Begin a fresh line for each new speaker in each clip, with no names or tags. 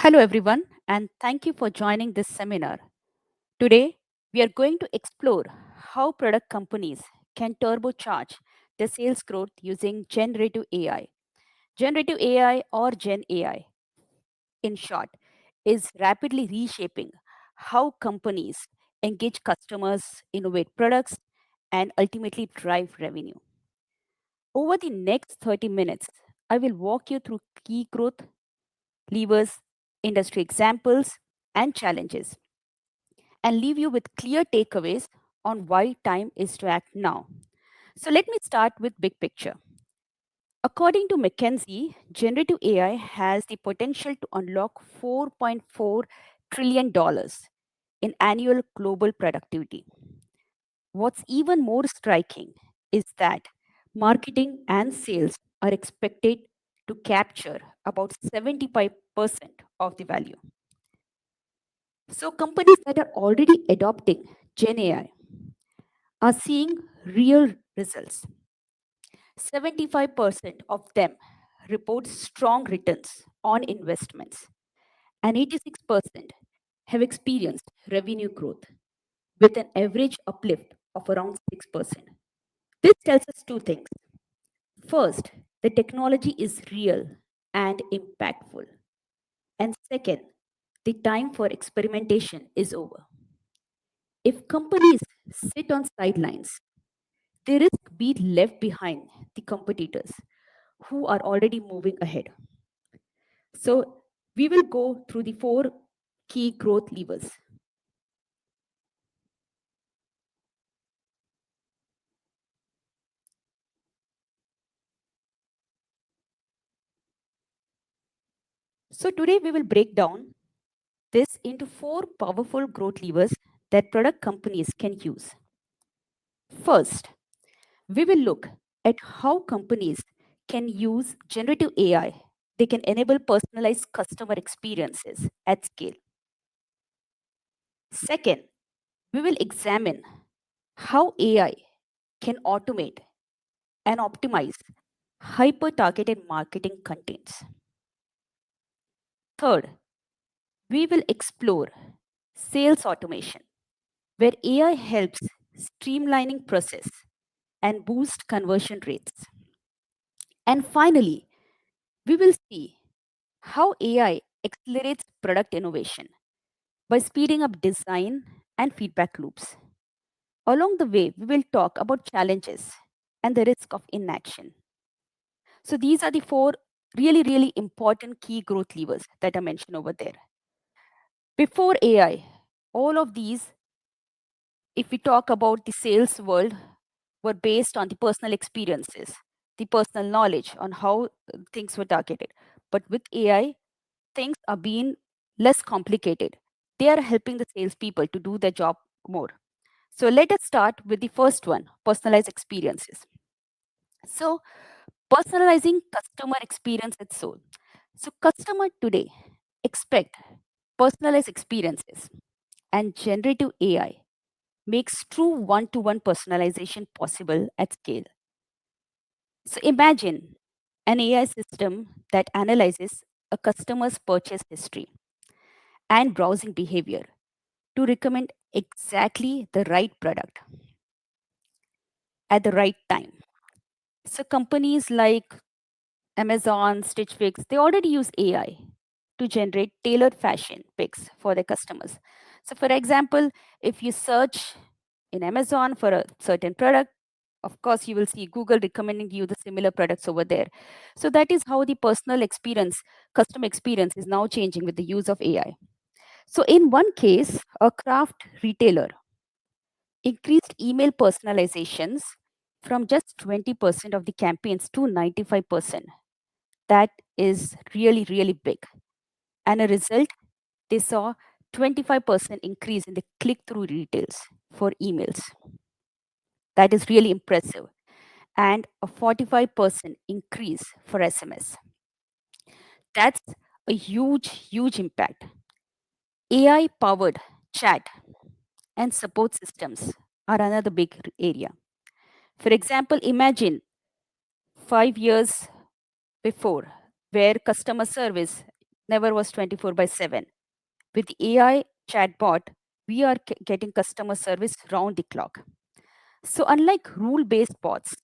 Hello, everyone, and thank you for joining this seminar. Today, we are going to explore how product companies can turbocharge their sales growth using generative AI. Generative AI or Gen AI, in short, is rapidly reshaping how companies engage customers, innovate products, and ultimately drive revenue. Over the next 30 minutes, I will walk you through key growth levers, industry examples, and challenges and leave you with clear takeaways on why time is to act now. So let me start with big picture. According to McKinsey, generative AI has the potential to unlock $4.4 trillion dollars in annual global productivity. What's even more striking is that marketing and sales are expected to capture about 75% of the value. So companies that are already adopting Gen AI are seeing real results. 75% of them report strong returns on investments, and 86% have experienced revenue growth with an average uplift of around 6%. This tells us two things. First, the technology is real and impactful. And second, the time for experimentation is over. If companies sit on sidelines, they risk being left behind the competitors who are already moving ahead. So, we will go through the four key growth levers. So, today we will break down this into four powerful growth levers that product companies can use. First, we will look at how companies can use generative AI. They can enable personalized customer experiences at scale. Second, we will examine how AI can automate and optimize hyper targeted marketing contents. Third, we will explore sales automation, where AI helps streamlining process and boost conversion rates. And finally, we will see how AI accelerates product innovation by speeding up design and feedback loops. Along the way, we will talk about challenges and the risk of inaction. So these are the four really, really important key growth levers that I mentioned over there. Before AI, all of these, if we talk about the sales world, were based on the personal experiences, the personal knowledge on how things were targeted. But with AI, things are being less complicated. They are helping the salespeople to do their job more. So let us start with the first one, personalized experiences. So personalizing customer experience at soul. So customer today expect personalized experiences and generative AI makes true one-to-one personalization possible at scale. So imagine an AI system that analyzes a customer's purchase history and browsing behavior to recommend exactly the right product at the right time. So companies like Amazon, Stitch Fix, they already use AI to generate tailored fashion picks for their customers. So for example, if you search in Amazon for a certain product, of course you will see Google recommending you the similar products over there. So that is how the personal experience, customer experience is now changing with the use of AI. So in one case, a craft retailer increased email personalizations from just 20% of the campaigns to 95%. That is really, really big. And a result, they saw 25% increase in the click-through retails for emails. That is really impressive. And a 45% increase for SMS. That's a huge, huge impact. AI powered chat and support systems are another big area. For example, imagine 5 years before, where customer service never was 24 by 7. With the AI chatbot, we are getting customer service round the clock. So, unlike rule based bots,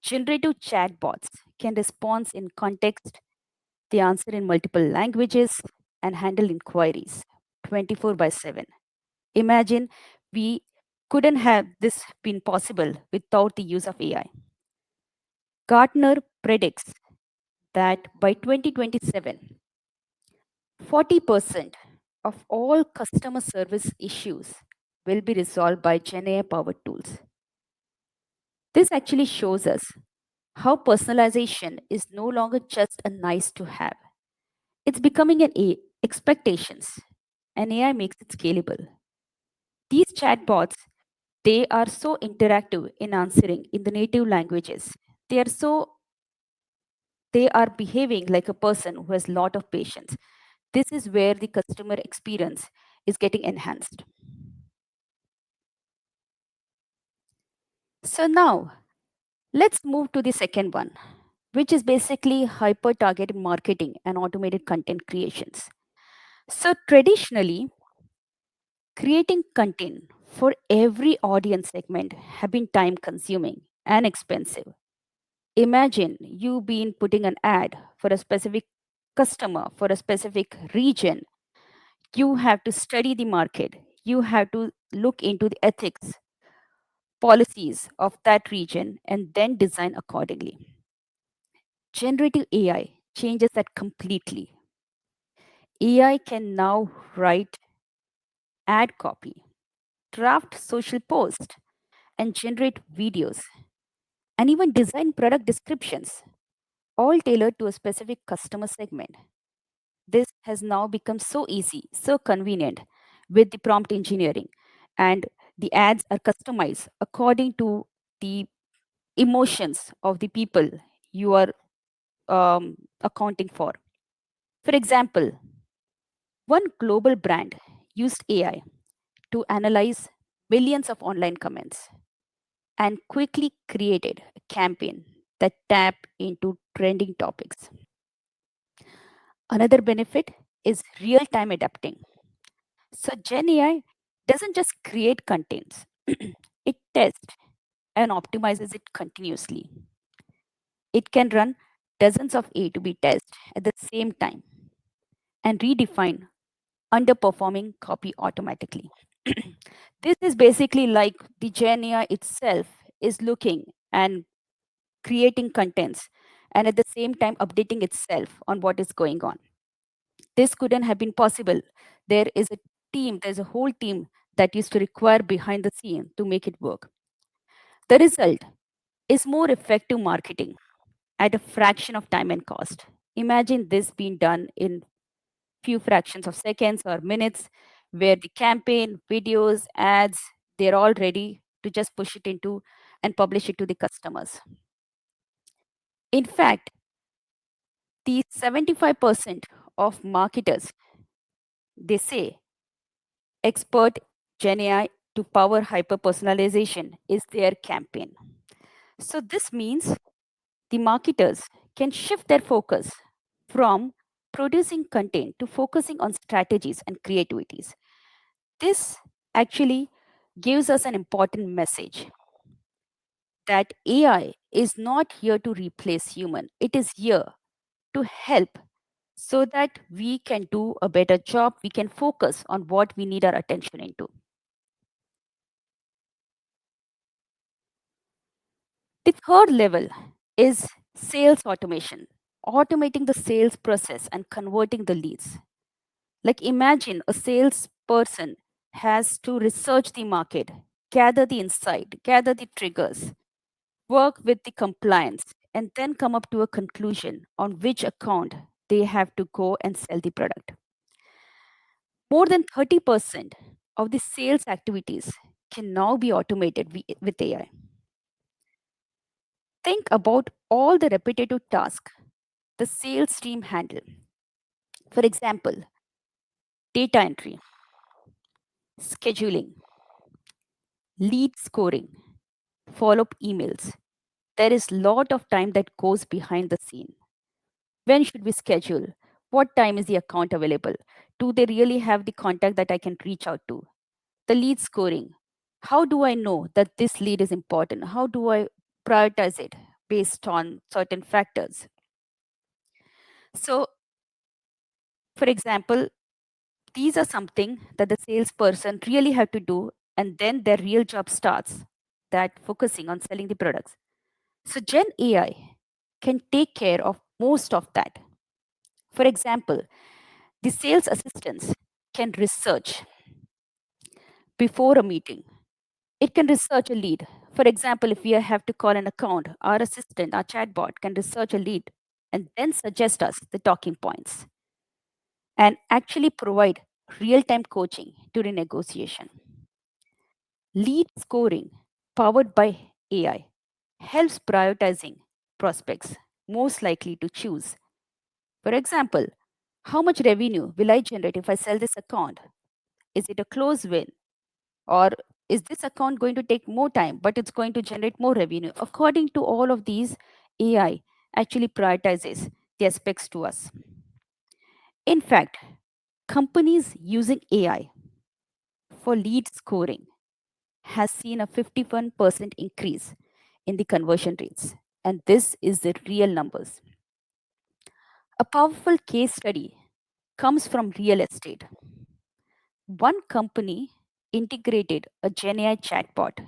generative chatbots can respond in context, they answer in multiple languages, and handle inquiries 24 by 7. Imagine we couldn't have this been possible without the use of AI. Gartner predicts that by 2027, 40% of all customer service issues will be resolved by GenAI powered tools. This actually shows us how personalization is no longer just a nice to have. It's becoming an expectations, and AI makes it scalable. These chatbots, they are so interactive in answering in the native languages. They are so they are behaving like a person who has a lot of patience. This is where the customer experience is getting enhanced. So now let's move to the second one, which is basically hyper targeted marketing and automated content creations. So traditionally, creating content for every audience segment have been time consuming and expensive. Imagine you been putting an ad for a specific customer for a specific region. You have to study the market. You have to look into the ethics, policies of that region, and then design accordingly. Generative AI changes that completely. AI can now write ad copy, draft social posts, and generate videos, and even design product descriptions, all tailored to a specific customer segment. This has now become so easy, so convenient with the prompt engineering, and the ads are customized according to the emotions of the people you are accounting for. For example, one global brand used AI to analyze millions of online comments and quickly created a campaign that tapped into trending topics. Another benefit is real time adapting. So, GenAI doesn't just create contents, it tests and optimizes it continuously. It can run dozens of A to B tests at the same time and redefine underperforming copy automatically. This is basically like the GenAI itself is looking and creating contents and at the same time updating itself on what is going on. This couldn't have been possible. There's a whole team that used to require behind the scene to make it work. The result is more effective marketing at a fraction of time and cost. Imagine this being done in few fractions of seconds or minutes where the campaign, videos, ads, they're all ready to just push it into and publish it to the customers. In fact, the 75% of marketers, they say expert GenAI to power hyper personalization is their campaign. So this means the marketers can shift their focus from producing content to focusing on strategies and creativities. This actually gives us an important message that AI is not here to replace human. It is here to help so that we can do a better job. We can focus on what we need our attention into. The third level is sales automation, automating the sales process and converting the leads. Like imagine a salesperson has to research the market, gather the insight, gather the triggers, work with the compliance, and then come up to a conclusion on which account they have to go and sell the product. More than 30% of the sales activities can now be automated with AI. Think about all the repetitive tasks the sales team handle. For example, data entry, scheduling, lead scoring, follow-up emails. There is lot of time that goes behind the scene. When should we schedule? What time is the account available? Do they really have the contact that I can reach out to? The lead scoring. How do I know that this lead is important? How do I prioritize it based on certain factors? So, for example, these are something that the salesperson really have to do, and then their real job starts that focusing on selling the products. So, Gen AI can take care of most of that. For example, the sales assistants can research before a meeting. It can research a lead. For example, if we have to call an account, our assistant, our chatbot can research a lead and then suggest us the talking points and actually provide real time coaching during negotiation. Lead scoring, powered by AI, helps prioritizing prospects most likely to choose. For example, how much revenue will I generate if I sell this account? Is it a close win? Or is this account going to take more time, but it's going to generate more revenue? According to all of these, AI actually prioritizes the aspects to us. In fact, companies using AI for lead scoring has seen a 51% increase in the conversion rates. And this is the real numbers. A powerful case study comes from real estate. One company integrated a GenAI chatbot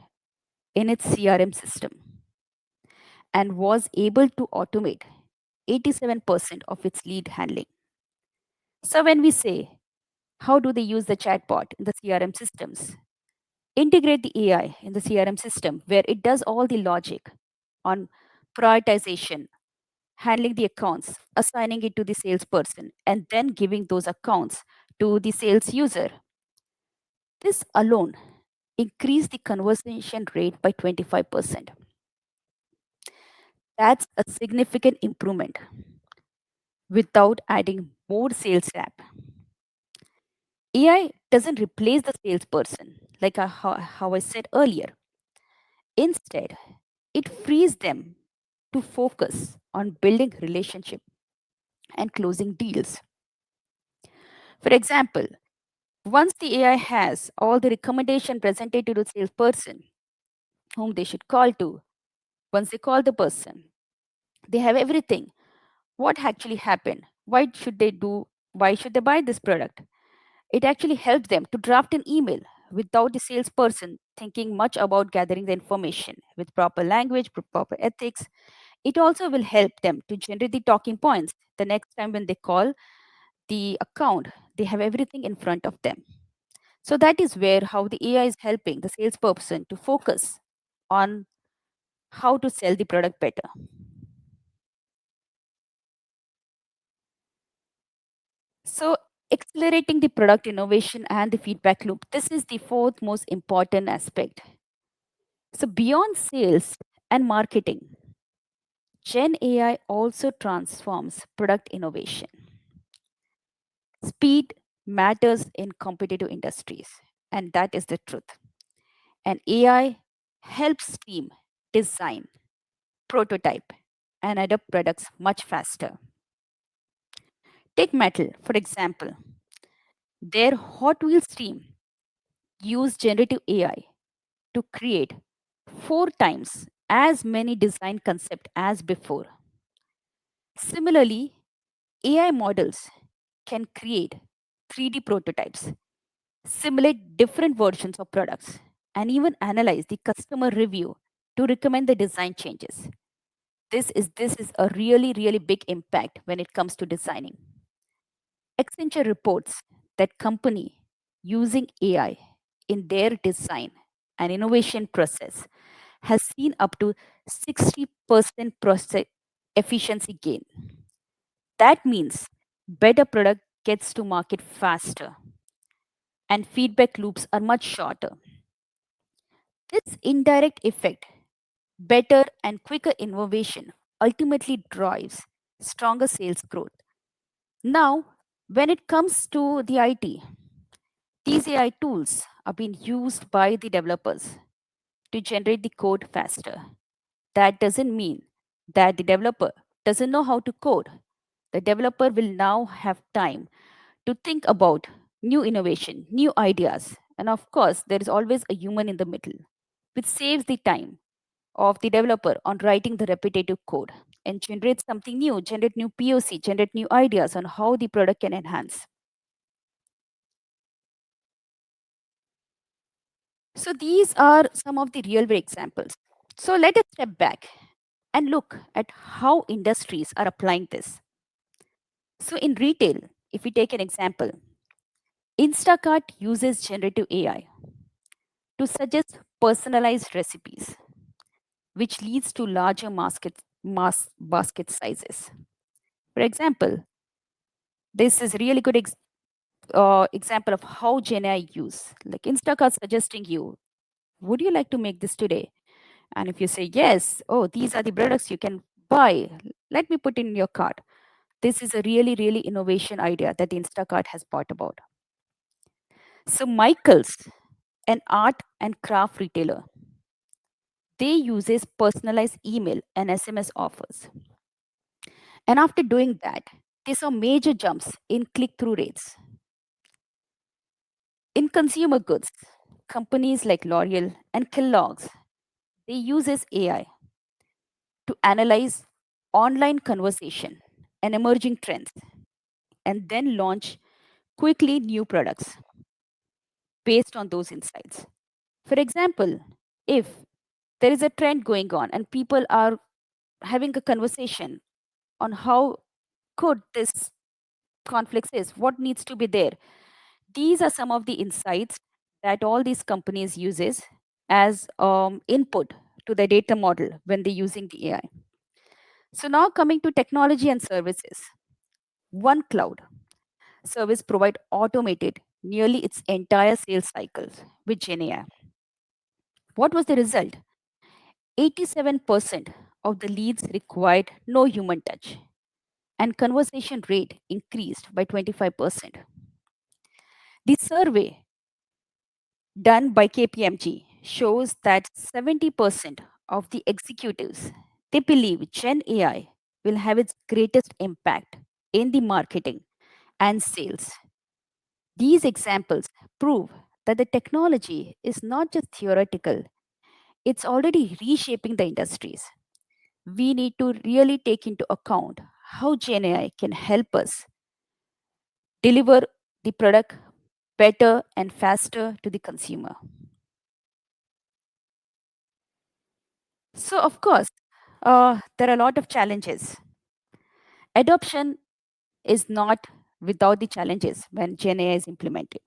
in its CRM system and was able to automate 87% of its lead handling. So, when we say, how do they use the chatbot in the CRM systems? Integrate the AI in the CRM system where it does all the logic on prioritization, handling the accounts, assigning it to the salesperson, and then giving those accounts to the sales user. This alone increased the conversion rate by 25%. That's a significant improvement without adding more sales staff. AI doesn't replace the salesperson, like how I said earlier. Instead, it frees them to focus on building relationship and closing deals. For example, once the AI has all the recommendation presented to the salesperson whom they should call to, once they call the person, they have everything. What actually happened? Why should they do? Why should they buy this product? It actually helps them to draft an email without the salesperson thinking much about gathering the information with proper language, proper ethics. It also will help them to generate the talking points the next time when they call the account. They have everything in front of them. So that is where how the AI is helping the salesperson to focus on how to sell the product better. So accelerating the product innovation and the feedback loop, this is the fourth most important aspect. So beyond sales and marketing, Gen AI also transforms product innovation. Speed matters in competitive industries, and that is the truth. And AI helps team design, prototype, and adapt products much faster. Take Metal, for example. Their Hot Wheels team used generative AI to create 4 times as many design concepts as before. Similarly, AI models can create 3D prototypes, simulate different versions of products, and even analyze the customer review to recommend the design changes. This is a really big impact when it comes to designing. Accenture reports that company using AI in their design and innovation process has seen up to 60% process efficiency gain. That means better product gets to market faster and feedback loops are much shorter. This indirect effect, better and quicker innovation, ultimately drives stronger sales growth. Now, when it comes to the IT, these AI tools are being used by the developers to generate the code faster. That doesn't mean that the developer doesn't know how to code. The developer will now have time to think about new innovation, new ideas. And of course, there is always a human in the middle, which saves the time of the developer on writing the repetitive code and generate something new, generate new POC, generate new ideas on how the product can enhance. So these are some of the real world examples. So let us step back and look at how industries are applying this. So in retail, if we take an example, Instacart uses generative AI to suggest personalized recipes, which leads to larger mass basket sizes. For example, this is a really good example of how GenAI use. Like Instacart suggesting you, would you like to make this today? And if you say yes, oh, these are the products you can buy. Let me put in your cart. This is a really, really innovation idea that Instacart has brought about. So Michaels, an art and craft retailer, they uses personalized email and SMS offers. And after doing that, they saw major jumps in click-through rates. In consumer goods, companies like L'Oreal and Kellogg's, they uses AI to analyze online conversation and emerging trends and then launch quickly new products based on those insights. For example, if there is a trend going on and people are having a conversation on how good this conflict is, what needs to be there, these are some of the insights that all these companies uses as input to the data model when they're using the AI. So now coming to technology and services, one cloud service provide automated nearly its entire sales cycles with GenAI. What was the result? 87% of the leads required no human touch, and conversation rate increased by 25%. The survey done by KPMG shows that 70% of the executives they believe Gen AI will have its greatest impact in the marketing and sales. These examples prove that the technology is not just theoretical, it's already reshaping the industries. We need to really take into account how Gen AI can help us deliver the product better and faster to the consumer. So, of course, there are a lot of challenges. Adoption is not without the challenges when Gen AI is implemented.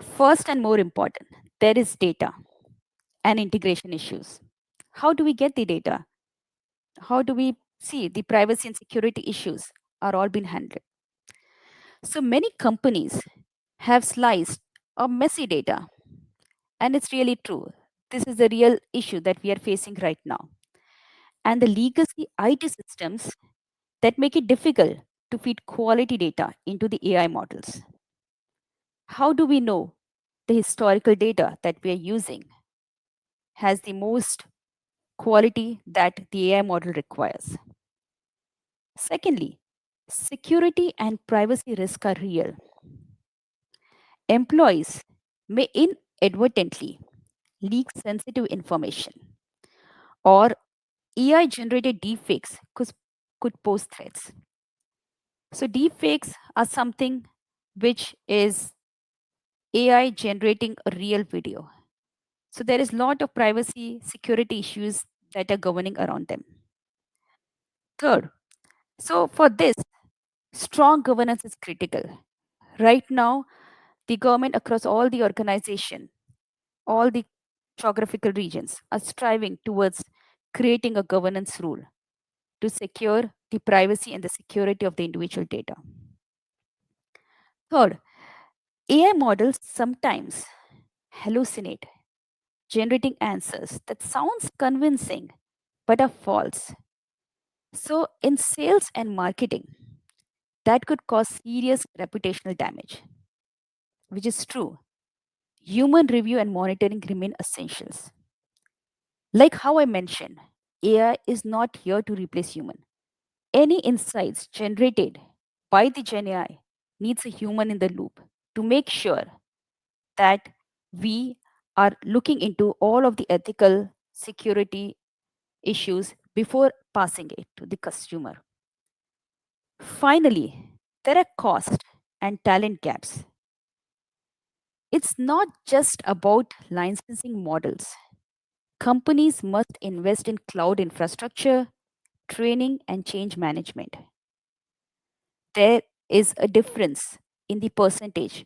First and more important, there is data and integration issues. How do we get the data? How do we see the privacy and security issues are all being handled? So many companies have sliced or messy data, and it's really true. This is the real issue that we are facing right now. And the legacy IT systems that make it difficult to feed quality data into the AI models. How do we know the historical data that we are using has the most quality that the AI model requires? Secondly, security and privacy risks are real. Employees may inadvertently leak sensitive information, or AI generated deepfakes could pose threats. So, deepfakes are something which is AI generating a real video. So, there is a lot of privacy security issues that are governing around them. Third, so for this, strong governance is critical. Right now, the government across all the organization, all the geographical regions are striving towards creating a governance rule to secure the privacy and the security of the individual data. Third, AI models sometimes hallucinate, generating answers that sounds convincing but are false. So in sales and marketing, that could cause serious reputational damage, which is true. Human review and monitoring remain essentials. Like how I mentioned, AI is not here to replace human. Any insights generated by the GenAI needs a human in the loop to make sure that we are looking into all of the ethical security issues before passing it to the consumer. Finally, there are cost and talent gaps. It's not just about licensing models. Companies must invest in cloud infrastructure, training, and change management. There is a difference in the percentage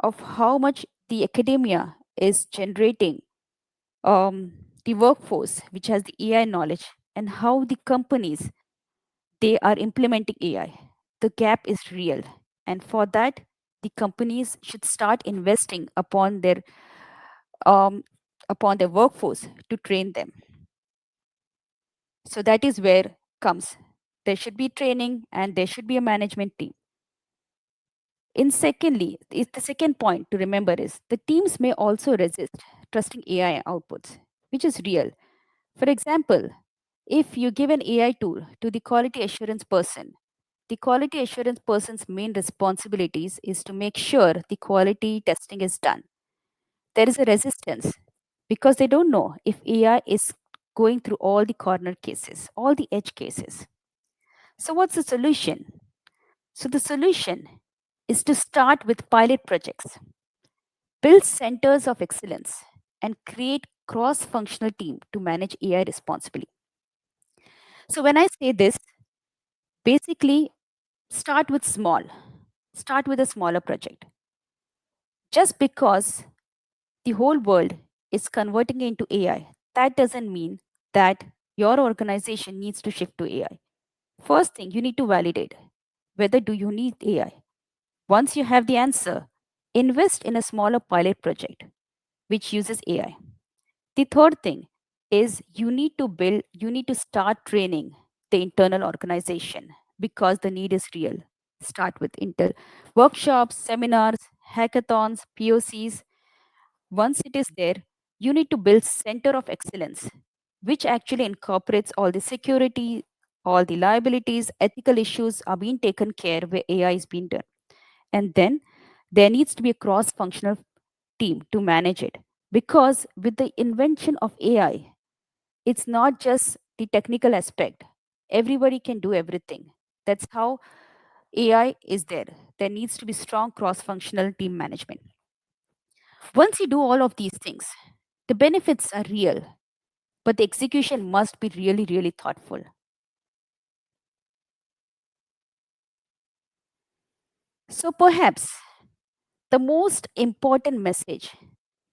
of how much the academia is generating the workforce which has the AI knowledge and how the companies they are implementing AI. The gap is real, and for that, the companies should start investing um, upon their workforce to train them. So that is where comes there should be training and there should be a management team. In secondly, is the second point to remember is the teams may also resist trusting AI outputs, which is real. For example, if you give an AI tool to the quality assurance person, the quality assurance person's main responsibilities is to make sure the quality testing is done. There is a resistance because they don't know if AI is going through all the corner cases, all the edge cases. So, what's the solution? So, the solution is to start with pilot projects, build centers of excellence, and create cross-functional team to manage AI responsibly. So when I say this, basically start with small, start with a smaller project. Just because the whole world is converting into AI, that doesn't mean that your organization needs to shift to AI. First thing, you need to validate whether do you need AI. Once you have the answer, invest in a smaller pilot project which uses AI. The third thing is you need to start training the internal organization because the need is real. Start with workshops, seminars, hackathons, POCs. Once it is there, you need to build center of excellence, which actually incorporates all the security, all the liabilities, ethical issues are being taken care where AI is being done. And then there needs to be a cross-functional team to manage it. Because with the invention of AI, it's not just the technical aspect. Everybody can do everything. That's how AI is there. There needs to be strong cross functional team management. Once you do all of these things, the benefits are real, but the execution must be really, really thoughtful. So perhaps the most important message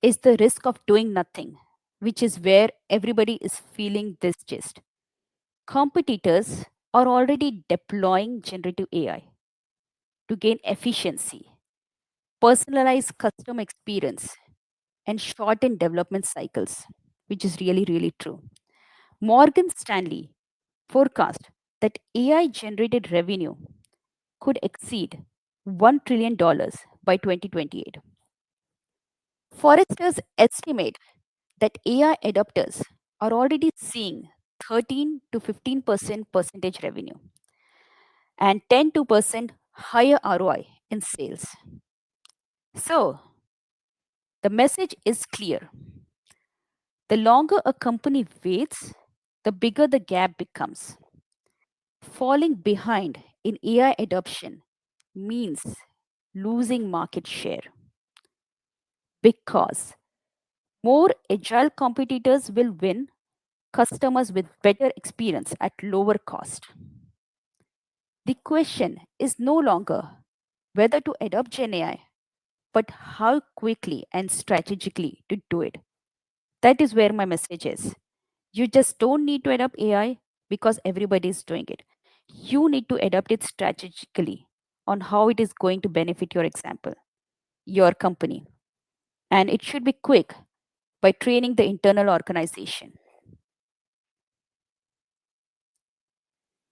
is the risk of doing nothing, which is where everybody is feeling this gist. Competitors are already deploying generative AI to gain efficiency, personalize customer experience, and shorten development cycles, which is really, really true. Morgan Stanley forecast that AI generated revenue could exceed $1 trillion by 2028. Foresters estimate that AI adopters are already seeing 13 to 15% percentage revenue and 10 to percent higher ROI in sales. So, the message is clear. The longer a company waits, the bigger the gap becomes. Falling behind in AI adoption means losing market share because more agile competitors will win customers with better experience at lower cost. The question is no longer whether to adopt GenAI, but how quickly and strategically to do it. That is where my message is. You just don't need to adopt AI because everybody is doing it. You need to adapt it strategically on how it is going to benefit your example, your company. And it should be quick by training the internal organization.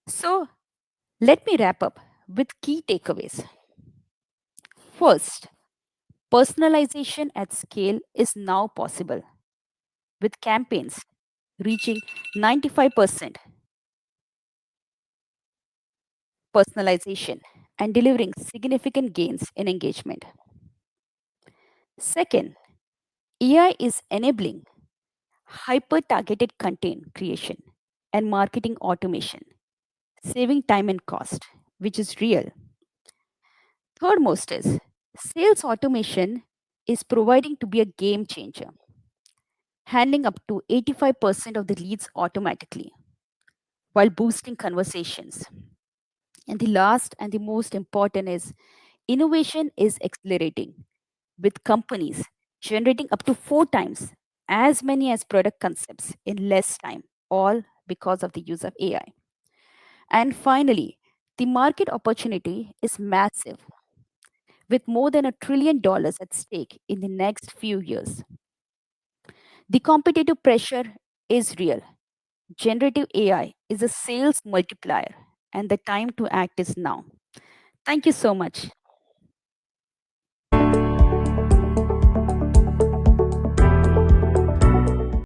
So let me wrap up with key takeaways. First, personalization at scale is now possible with campaigns reaching 95% personalization, and delivering significant gains in engagement. Second, AI is enabling hyper targeted content creation and marketing automation, saving time and cost, which is real. Third most is sales automation is proving to be a game changer, handling up to 85% of the leads automatically while boosting conversations. And the last and the most important is innovation is accelerating with companies generating up to 4 times as many as product concepts in less time, all because of the use of AI. And finally, the market opportunity is massive with more than $1 trillion at stake in the next few years. The competitive pressure is real. Generative AI is a sales multiplier, and the time to act is now. Thank you so much.